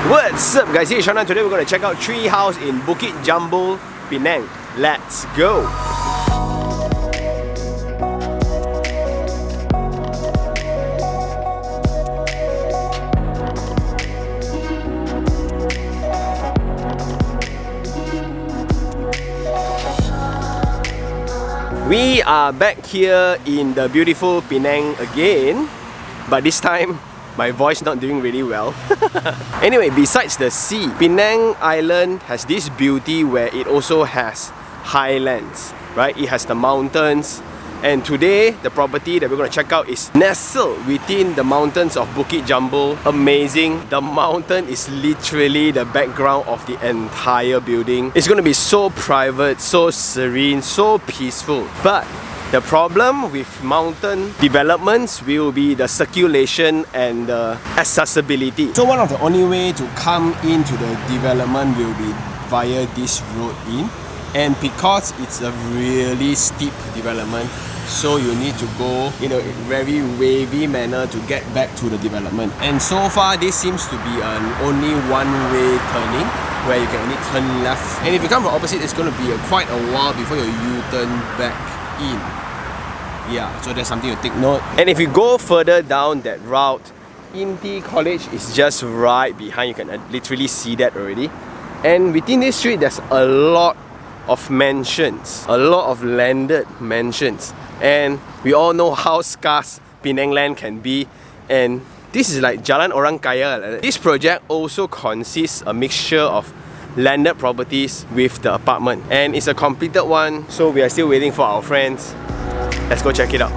What's up guys, it's Shanan. Today we're going to check out Trehaus in Bukit Jambul, Penang. Let's go! We are back here in the beautiful Penang again, but this time my voice not doing really well. Anyway, besides the sea, Penang Island has this beauty where it also has highlands, right? It has the mountains, and today the property that we're going to check out is nestled within the mountains of Bukit Jambul. Amazing. The mountain is literally the background of the entire building. It's going to be so private, so serene, so peaceful. But the problem with mountain developments will be the circulation and the accessibility. So one of the only way to come into the development will be via this road in. And because it's a really steep development, so you need to go in a very wavy manner to get back to the development. And so far this seems to be an only one-way turning where you can only turn left. And if you come from opposite, it's going to be quite a while before you U-turn back in. Yeah, so that's something to take note. And if you go further down that route, Inti College is just right behind. You can literally see that already. And within this street, there's a lot of mansions, a lot of landed mansions. And we all know how scarce Penang land can be. And this is like Jalan Orang Kaya. This project also consists a mixture of landed properties with the apartment. And it's a completed one, so we are still waiting for our friends. Let's go check it out.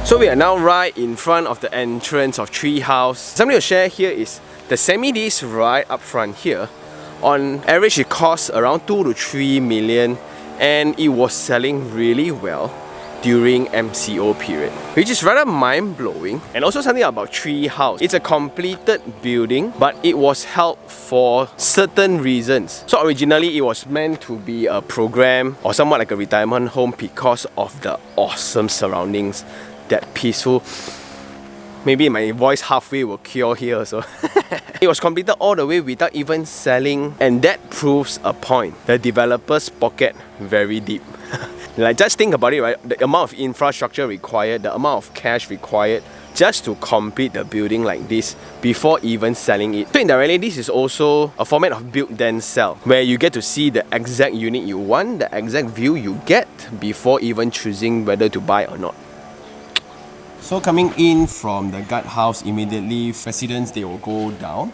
So we are now right in front of the entrance of Trehaus. Something to share here is the semi-Ds right up front here. On average, it costs around 2 to 3 million, and it was selling really well during MCO period, which is rather mind-blowing. And also something about Trehaus, it's a completed building, but it was held for certain reasons. So originally it was meant to be a program or somewhat like a retirement home because of the awesome surroundings, that peaceful. Maybe my voice halfway will cure here also. It was completed all the way without even selling, and that proves a point. The developer's pocket very deep. Like, just think about it, right? The amount of infrastructure required, the amount of cash required just to complete the building like this before even selling it. So indirectly, this is also a format of build then sell, where you get to see the exact unit you want, the exact view you get before even choosing whether to buy or not. So coming in from the guardhouse, immediately residents, they will go down.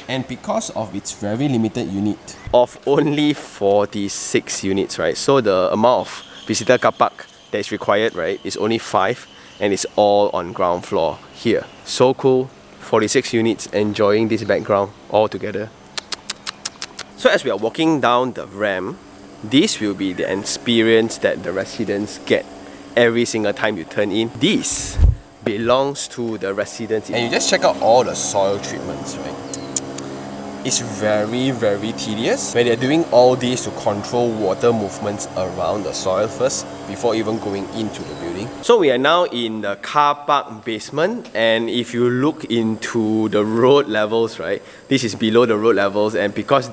And because of its very limited unit of only 46 units, right? So the amount of visitor car park that is required, right, is only 5, and it's all on ground floor here. So cool. 46 units, enjoying this background all together. So as we are walking down the ramp, this will be the experience that the residents get every single time you turn in. This belongs to the residents. And you just check out all the soil treatments, right? It's very, very tedious when they're doing all this to control water movements around the soil first before even going into the building. So we are now in the car park basement, and if you look into the road levels, right, this is below the road levels, and because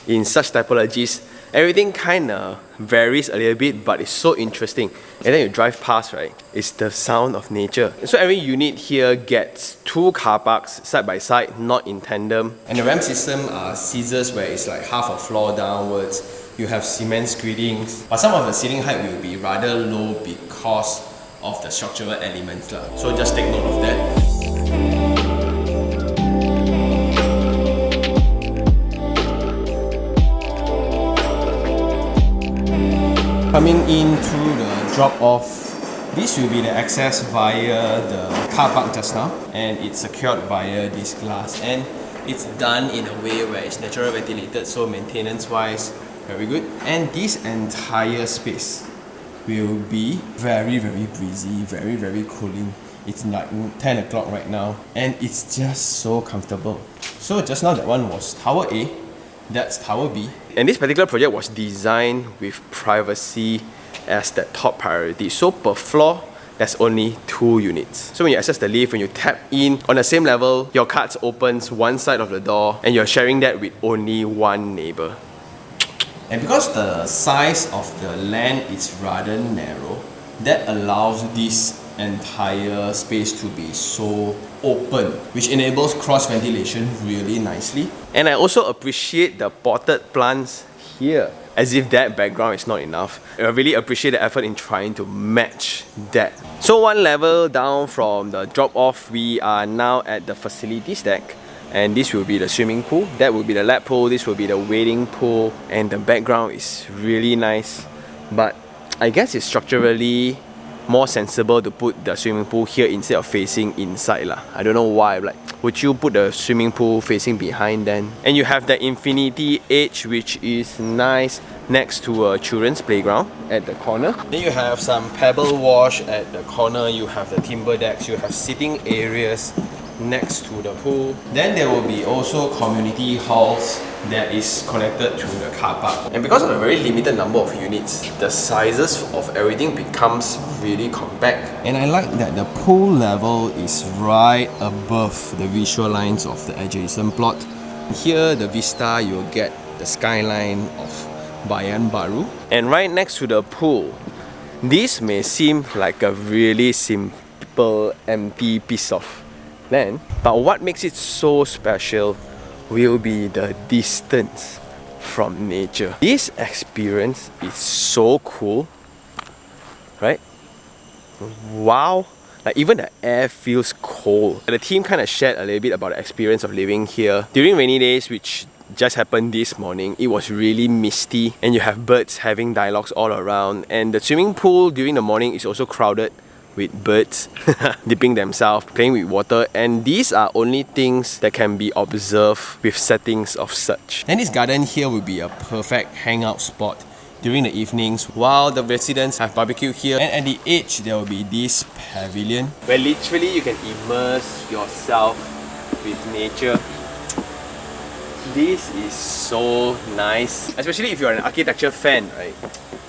in such typologies, everything kind of varies a little bit, but it's so interesting. And then you drive past, right? It's the sound of nature. So every unit here gets 2 car parks side by side, not in tandem. And the ramp system are scissors, where it's like half a floor downwards. You have cement screedings, but some of the ceiling height will be rather low because of the structural elements. So just take note of that. Coming in through the drop-off, this will be the access via the car park just now, and it's secured via this glass, and it's done in a way where it's naturally ventilated, so maintenance-wise, very good. And this entire space will be very, very breezy, very, very cooling. It's like 10 o'clock right now, and it's just so comfortable. So just now that one was Tower A, that's Tower B, And this particular project was designed with privacy as the top priority. So per floor, there's only 2 units. So when you access the lift, when you tap in, on the same level, your cards opens one side of the door and you're sharing that with only one neighbor. And because the size of the land is rather narrow, that allows this entire space to be so open, which enables cross ventilation really nicely. And I also appreciate the potted plants here. As if that background is not enough. I really appreciate the effort in trying to match that. So one level down from the drop off, we are now at the facilities deck. And this will be the swimming pool, that will be the lap pool, this will be the wading pool, and the background is really nice. But I guess it's structurally more sensible to put the swimming pool here instead of facing inside lah. I don't know why, like, would you put the swimming pool facing behind then? And you have the infinity edge, which is nice next to a children's playground at the corner. Then you have some pebble wash at the corner, you have the timber decks, you have sitting areas next to the pool. Then there will be also community halls that is connected to the car park. And because of the very limited number of units, the sizes of everything becomes really compact. And I like that the pool level is right above the visual lines of the adjacent plot. Here, the vista, you'll get the skyline of Bayan Baru. And right next to the pool, this may seem like a really simple, empty piece of land, but what makes it so special will be the distance from nature. This experience is so cool, right? Wow! Like even the air feels cold. The team kind of shared a little bit about the experience of living here. During rainy days, which just happened this morning, it was really misty and you have birds having dialogues all around, and the swimming pool during the morning is also crowded with birds dipping themselves, playing with water, and these are only things that can be observed with settings of such. Then this garden here will be a perfect hangout spot during the evenings while the residents have barbecue here, and at the edge there will be this pavilion where literally you can immerse yourself with nature. This is so nice, especially if you're an architecture fan, right?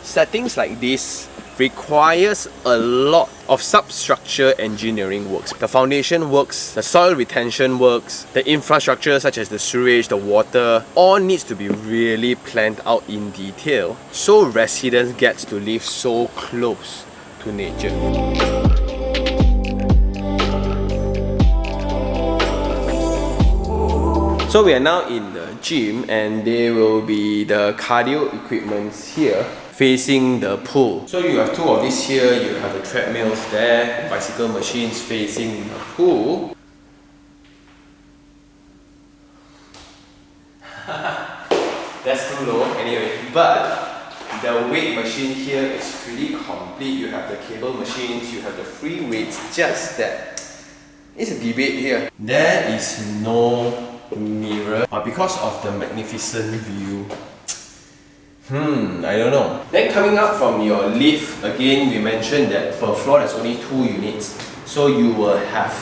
Settings like this requires a lot of substructure engineering works. The foundation works, the soil retention works, the infrastructure such as the sewage, the water, all needs to be really planned out in detail so residents get to live so close to nature. So we are now in the gym and there will be the cardio equipments here facing the pool. So you have 2 of these here, you have the treadmills there, bicycle machines facing the pool. That's too low anyway, but the weight machine here is pretty complete. You have the cable machines, you have the free weights, just that. It's a debate here. There is no mirror, but because of the magnificent view, I don't know. Then coming up from your lift, again we mentioned that per floor there's only 2 units, so you will have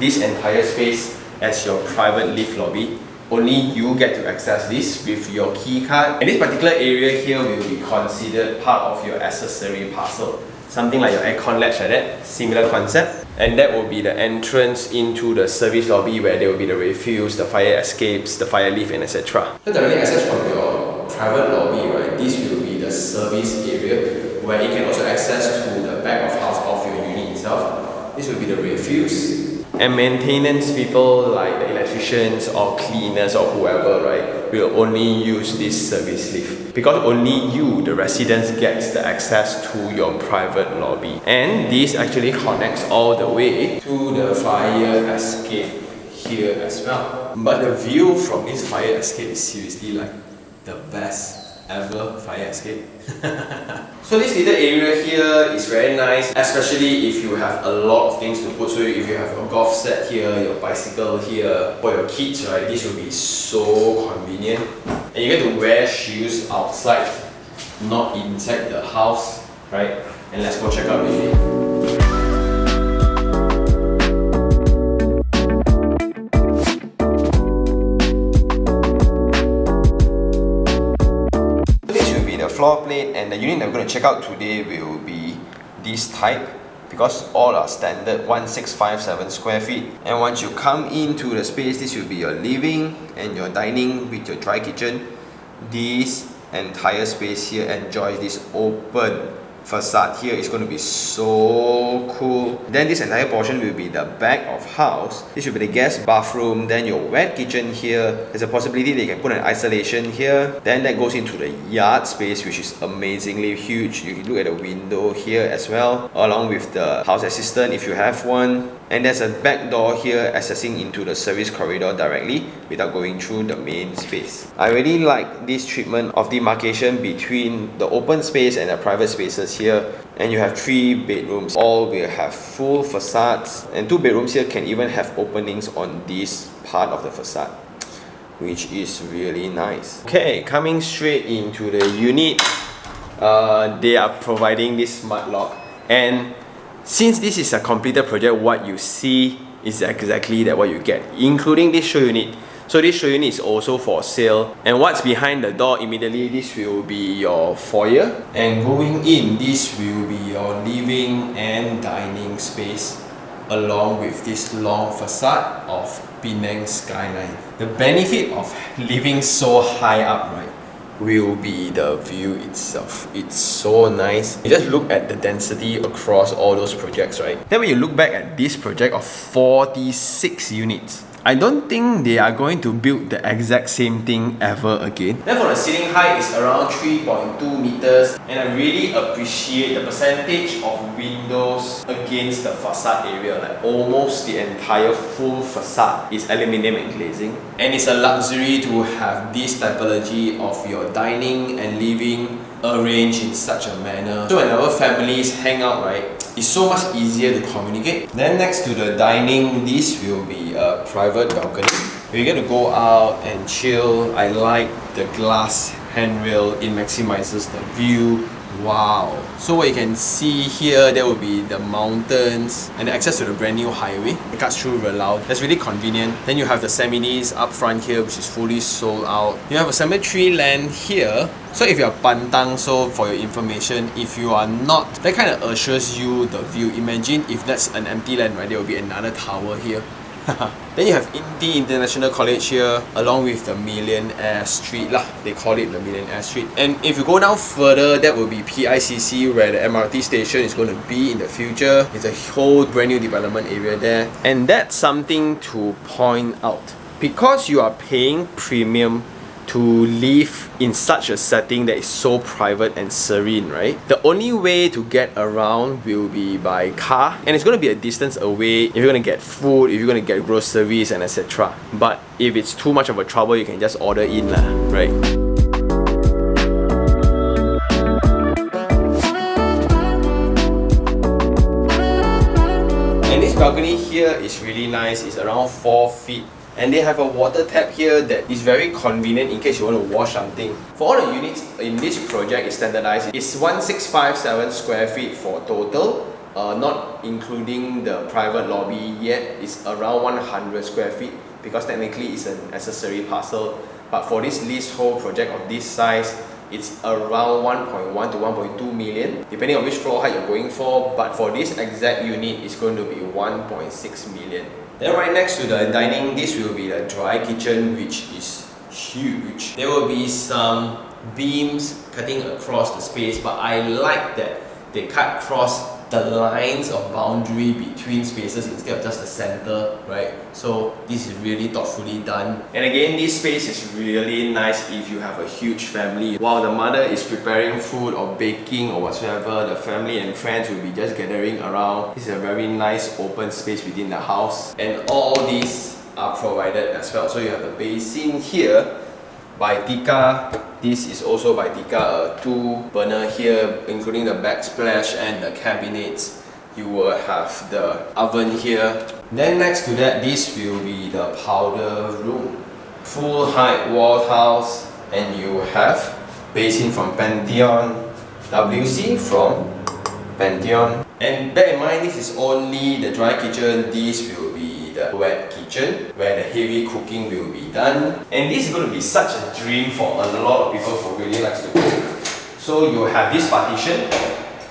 this entire space as your private lift lobby. Only you get to access this with your key card, and this particular area here will be considered part of your accessory parcel. Something like your aircon latch like that, similar concept. And that will be the entrance into the service lobby where there will be the refuse, the fire escapes, the fire lift, and etc. So directly access from your private lobby, right, this will be the service area where you can also access to the back of house of your unit itself. This will be the refuse. And maintenance people like the electricians or cleaners or whoever, right, will only use this service lift because only you, the residents, gets the access to your private lobby. And this actually connects all the way to the fire escape here as well. But the view from this fire escape is seriously like the best ever fire escape. So this little area here is very nice, especially if you have a lot of things to put. So if you have your golf set here, your bicycle here, for your kids, right, this will be so convenient. And you get to wear shoes outside, not inside the house, right? And let's go check out the unit. the floor plate, and the unit I'm going to check out today will be this type, because all are standard 1657 square feet. And once you come into the space, this will be your living and your dining with your dry kitchen. This entire space here enjoys this open facade here. Is going to be so cool. Then this entire portion will be the back of house. This will be the guest bathroom. Then your wet kitchen here. There's a possibility that you can put an isolation here. Then that goes into the yard space, which is amazingly huge. You can look at the window here as well, along with the house assistant if you have one. And there's a back door here accessing into the service corridor directly without going through the main space. I really like this treatment of demarcation between the open space and the private spaces here. And you have 3 bedrooms. All will have full facades, and 2 bedrooms here can even have openings on this part of the facade, which is really nice. Okay, coming straight into the unit, they are providing this smart lock, and since this is a completed project, what you see is exactly that what you get, including this show unit. So this show unit is also for sale, and what's behind the door immediately, this will be your foyer, and going in, this will be your living and dining space, along with this long facade of Penang skyline. The benefit of living so high up, right, will be the view itself. It's so nice. You just look at the density across all those projects, right? Then when you look back at this project of 46 units, I don't think they are going to build the exact same thing ever again. Then for the ceiling height is around 3.2 meters, and I really appreciate the percentage of windows against the facade area. Like almost the entire full facade is aluminium and glazing. And it's a luxury to have this typology of your dining and living arranged in such a manner. So whenever families hang out, right, it's so much easier to communicate. Then next to the dining, this will be a private balcony. We get to go out and chill. I like the glass handrail. It maximizes the view. Wow. So what you can see here, there will be the mountains and the access to the brand new highway. It cuts through Relau. That's really convenient. Then you have the Seminis up front here, which is fully sold out. You have a cemetery land here. So if you're pantang, so for your information, if you are not, that kind of assures you the view. Imagine if that's an empty land, right? There will be another tower here. Then you have Inti International College here, along with the Millionaire Street lah. They call it the Millionaire Street. And if you go down further, that will be PICC, where the MRT station is going to be in the future. It's a whole brand new development area there. And that's something to point out. Because you are paying premium to live in such a setting that is so private and serene, right? The only way to get around will be by car, and it's going to be a distance away if you're going to get food, if you're going to get groceries and etc. But if it's too much of a trouble, you can just order in lah, right? And this balcony here is really nice. It's around 4 feet. And they have a water tap here that is very convenient in case you want to wash something. For all the units in this project is standardized. It's 1657 square feet for total, not including the private lobby yet. It's around 100 square feet because technically it's an accessory parcel. But for this leasehold project of this size, it's around 1.1 to 1.2 million, depending on which floor height you're going for. But for this exact unit, it's going to be 1.6 million. Then right next to the dining, this will be the dry kitchen, which is huge. There will be some beams cutting across the space, but I like that they cut across the lines of boundary between spaces instead of just the center, right? So this is really thoughtfully done. And again, this space is really nice if you have a huge family. While the mother is preparing food or baking or whatsoever, the family and friends will be just gathering around. This is a very nice open space within the house. And all these are provided as well. So you have the basin here by Tika. This is also by Tika, a 2-burner here, including the backsplash and the cabinets. You will have the oven here. Then next to that, this will be the powder room. Full height wall tiles, and you have basin from Pantheon, WC from Pantheon. And bear in mind, this is only the dry kitchen. This will be the wet kitchen, where the heavy cooking will be done. And this is going to be such a dream for a lot of people who really likes to cook. So you have this partition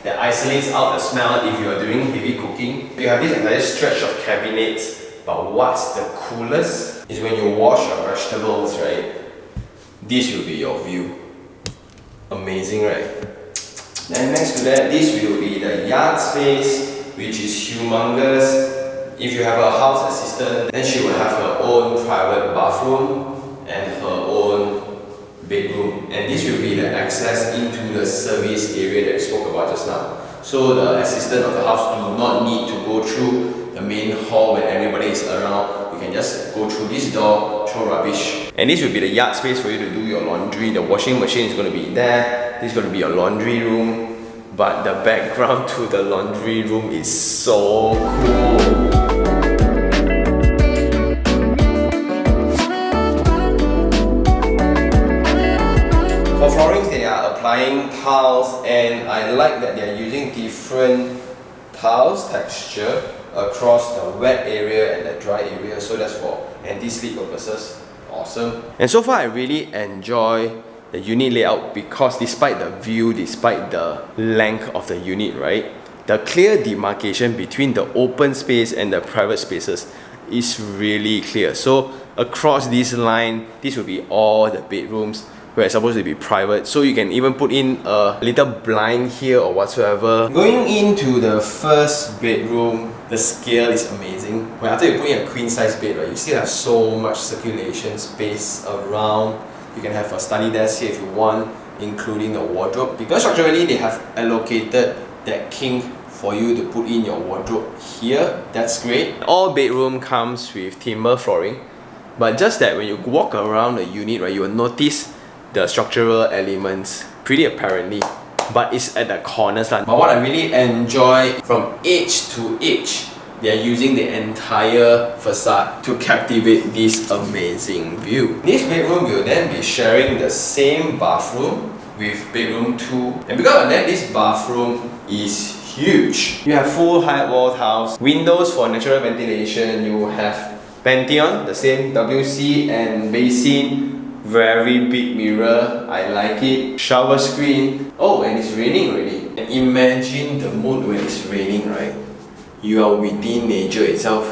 that isolates out the smell if you are doing heavy cooking. You have this entire stretch of cabinets, but what's the coolest is when you wash your vegetables, right? This will be your view. Amazing, right? Then next to that, this will be the yard space, which is humongous. If you have a house assistant, then she will have her own private bathroom and her own bedroom. And this will be the access into the service area that I spoke about just now. So the assistant of the house do not need to go through the main hall when everybody is around. You can just go through this door, throw rubbish. And this will be the yard space for you to do your laundry. The washing machine is going to be there. This is going to be your laundry room. But the background to the laundry room is so cool. For floorings, they are applying tiles, and I like that they are using different tiles texture across the wet area and the dry area, so that's for anti-slip purposes. Awesome. And so far I really enjoy the unit layout because despite the view, despite the length of the unit, right, the clear demarcation between the open space and the private spaces is really clear. So across this line, this will be all the bedrooms where it's supposed to be private, so you can even put in a little blind here or whatsoever. Going into the first bedroom, the scale is amazing. When after you put in a queen size bed, right, you still have so much circulation space around. You can have a study desk here if you want, including a wardrobe. Because structurally they have allocated that kink for you to put in your wardrobe here. That's great. All bedroom comes with timber flooring, but just that when you walk around the unit, right, you will notice the structural elements pretty apparently, but it's at the corners. But what I really enjoy, from edge to edge, they are using the entire facade to captivate this amazing view. This bedroom will then be sharing the same bathroom with bedroom 2, and because of that, this bathroom is huge. You have full height wall tiles, windows for natural ventilation, you have Pantheon, the same WC and basin, very big mirror, I like it. Shower screen. Oh, and it's raining already. And imagine the mood when it's raining, right? You are within nature itself.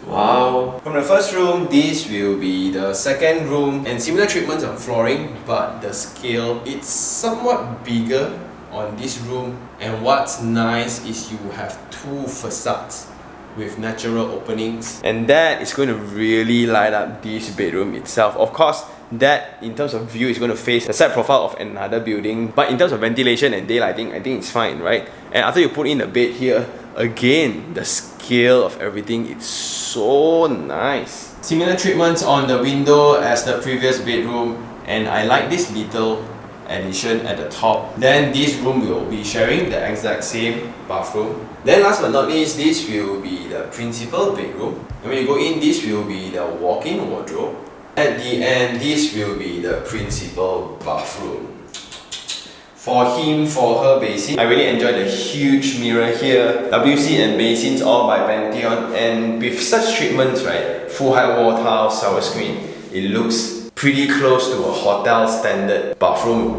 Wow. From the first room, this will be the second room, and similar treatments on flooring, but the scale, it's somewhat bigger on this room. And what's nice is you have two facades with natural openings, and that is going to really light up this bedroom itself. Of course, that in terms of view is going to face the side profile of another building, but in terms of ventilation and daylighting, I think it's fine, right? And after you put in the bed here, again, the scale of everything, it's so nice. Similar treatments on the window as the previous bedroom, and I like this little addition at the top. Then this room will be sharing the exact same bathroom. Then last but not least, this will be the principal bedroom. And when you go in, this will be the walk-in wardrobe. At the end, this will be the principal bathroom. For him, for her basin, I really enjoy the huge mirror here. WC and basins all by Pantheon, and with such treatments, right, full height wall tile, shower screen, it looks pretty close to a hotel standard bathroom.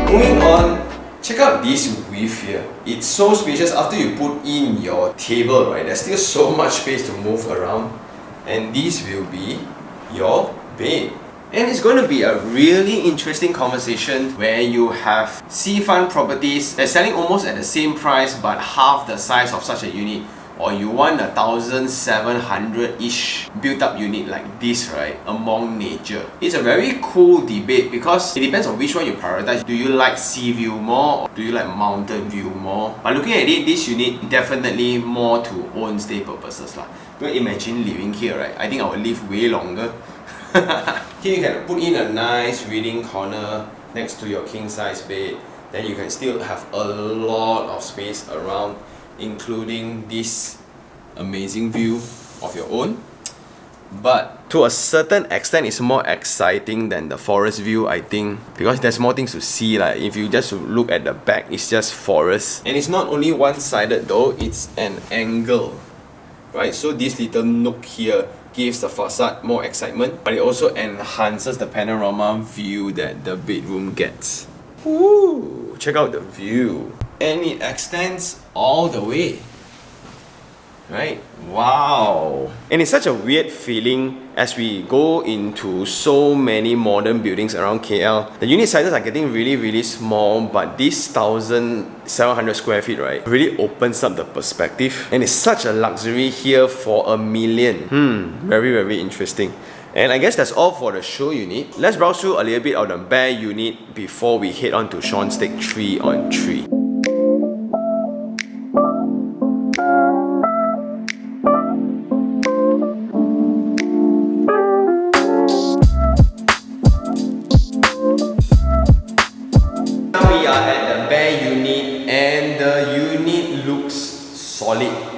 Moving on, check out this width here. It's so spacious. After you put in your table, right, there's still so much space to move around. And this will be your bed. And it's going to be a really interesting conversation where you have seafront properties that's selling almost at the same price but half the size of such a unit, or you want a 1,700-ish built-up unit like this, right, among nature. It's a very cool debate because it depends on which one you prioritize. Do you like sea view more, or do you like mountain view more? But looking at it, this unit definitely more to own stay purposes lah. Don't imagine living here, right? I think I will live way longer. Here you can put in a nice reading corner next to your king size bed. Then you can still have a lot of space around, including this amazing view of your own. But to a certain extent, it's more exciting than the forest view, I think, because there's more things to see. Like if you just look at the back, it's just forest. And it's not only one-sided though, it's an angle. right? So this little nook here gives the facade more excitement, but it also enhances the panorama view that the bedroom gets. Ooh, check out the view. And it extends all the way. Right? Wow! And it's such a weird feeling as we go into so many modern buildings around KL. The unit sizes are getting really small, but this 1,700 square feet, right, really opens up the perspective. And it's such a luxury here for $1 million. Very interesting. And I guess that's all for the show unit. Let's browse through a little bit of the bare unit before we head on to Sean's take 3 on 3.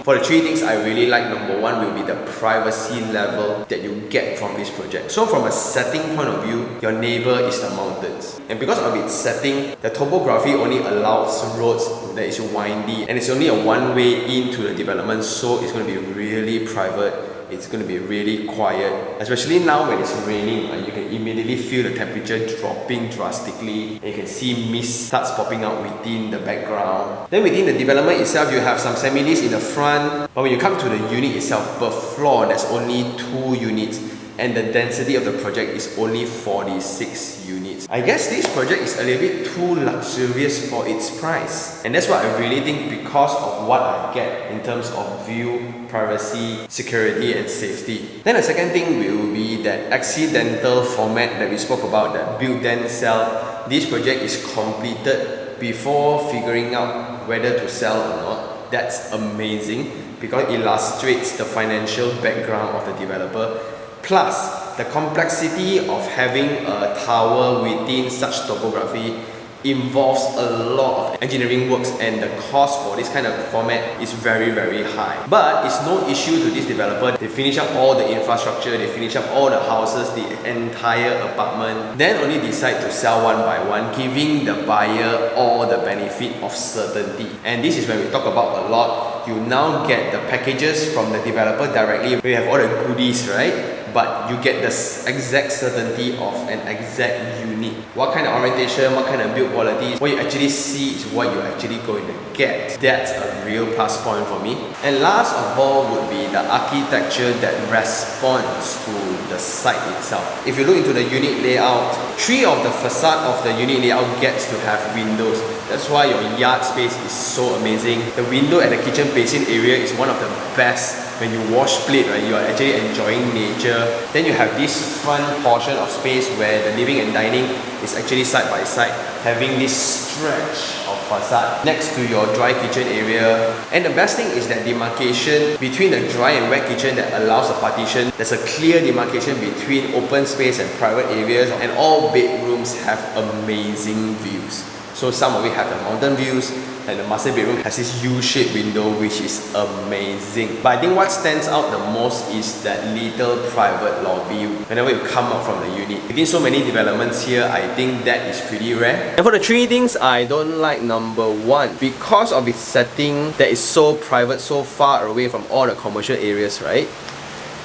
For the 3 things I really like, number 1 will be the privacy level that you get from this project. So from a setting point of view, your neighbor is the mountains. And because of its setting, the topography only allows roads that is windy, and it's only a one-way into the development, so it's going to be really private. It's going to be really quiet, especially now when it's raining. You can immediately feel the temperature dropping drastically, and you can see mist starts popping out within the background. Then within the development itself, you have some semi-lifts in the front, but when you come to the unit itself, per floor there's only 2 units, and the density of the project is only 46 units. I guess this project is a little bit too luxurious for its price, and that's what I really think, because of what I get in terms of view, privacy, security and safety. Then the second thing will be that accidental format that we spoke about, that build then sell. This project is completed before figuring out whether to sell or not. That's amazing because it illustrates the financial background of the developer. Plus, the complexity of having a tower within such topography involves a lot of engineering works, and the cost for this kind of format is very high. But it's no issue to this developer. They finish up all the infrastructure, they finish up all the houses, the entire apartment, then only decide to sell one by one, giving the buyer all the benefit of certainty. And this is when we talk about a lot. You now get the packages from the developer directly. We have all the goodies, right? But you get the exact certainty of an exact unit. What kind of orientation, what kind of build quality, what you actually see is what you're actually going to get. That's a real plus point for me. And last of all would be the architecture that responds to the site itself. If you look into the unit layout, 3 of the facade of the unit layout gets to have windows. That's why your yard space is so amazing. The window at the kitchen basin area is one of the best. When you wash plate, right, you are actually enjoying nature. Then you have this front portion of space where the living and dining is actually side by side, having this stretch of facade next to your dry kitchen area. And the best thing is that demarcation between the dry and wet kitchen that allows a partition. There's a clear demarcation between open space and private areas, and all bedrooms have amazing views. So some of it have the mountain views, and the master bedroom has this U-shaped window, which is amazing. But I think what stands out the most is that little private lobby whenever you come out from the unit. Within so many developments here, I think that is pretty rare. And for the 3 things I don't like, number 1, because of its setting that is so private, so far away from all the commercial areas, right?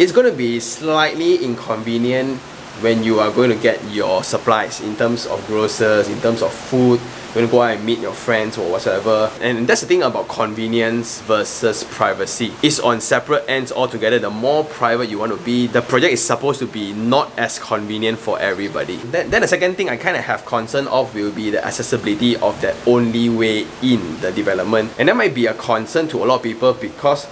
It's going to be slightly inconvenient when you are going to get your supplies in terms of grocers, in terms of food. You're going to go out and meet your friends or whatsoever. And that's the thing about convenience versus privacy. It's on separate ends altogether. The more private you want to be, the project is supposed to be not as convenient for everybody. Then the second thing I kind of have concern of will be the accessibility of that only way in the development. And that might be a concern to a lot of people, because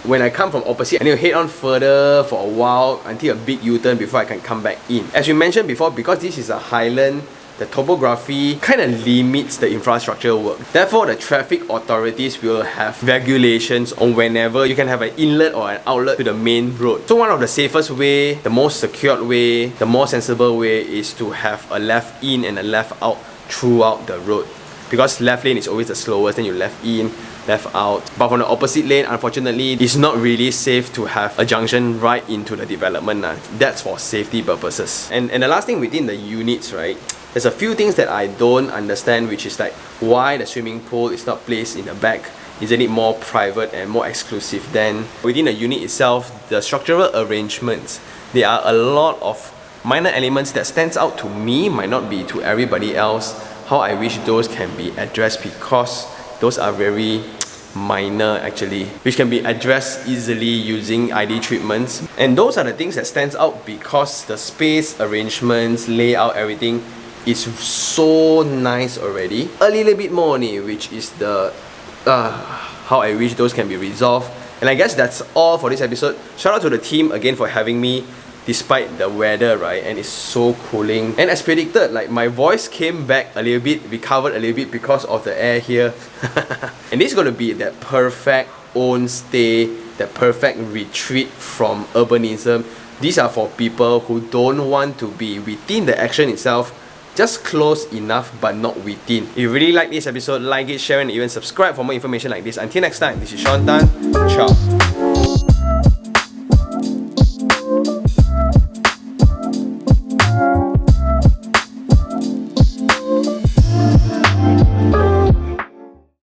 when I come from opposite, I need to head on further for a while until a big U-turn before I can come back in. As we mentioned before, because this is a highland, the topography kind of limits the infrastructure work. Therefore, the traffic authorities will have regulations on whenever you can have an inlet or an outlet to the main road. So one of the safest way, the most secured way, the more sensible way is to have a left in and a left out throughout the road. Because left lane is always the slowest, then you left in, left out. But from the opposite lane, unfortunately, it's not really safe to have a junction right into the development. That's for safety purposes. And the last thing within the units, right? There's a few things that I don't understand, which is like why the swimming pool is not placed in the back isn't it more private and more exclusive? Then within the unit itself, the structural arrangements, there are a lot of minor elements that stands out to me, might not be to everybody else. How I wish those can be addressed, because those are very minor actually, which can be addressed easily using ID treatments. And those are the things that stands out because the space arrangements, layout, everything is so nice already. A little bit more only, which is the how I wish those can be resolved. And I guess that's all for this episode. Shout out to the team again for having me despite the weather, right? And it's so cooling. And as predicted, like my voice came back a little bit, recovered a little bit because of the air here. And this is gonna be that perfect own stay, that perfect retreat from urbanism. These are for people who don't want to be within the action itself, just close enough but not within. If you really like this episode, like it, share, and even subscribe for more information like this. Until next time, this is Sean Tan. Ciao.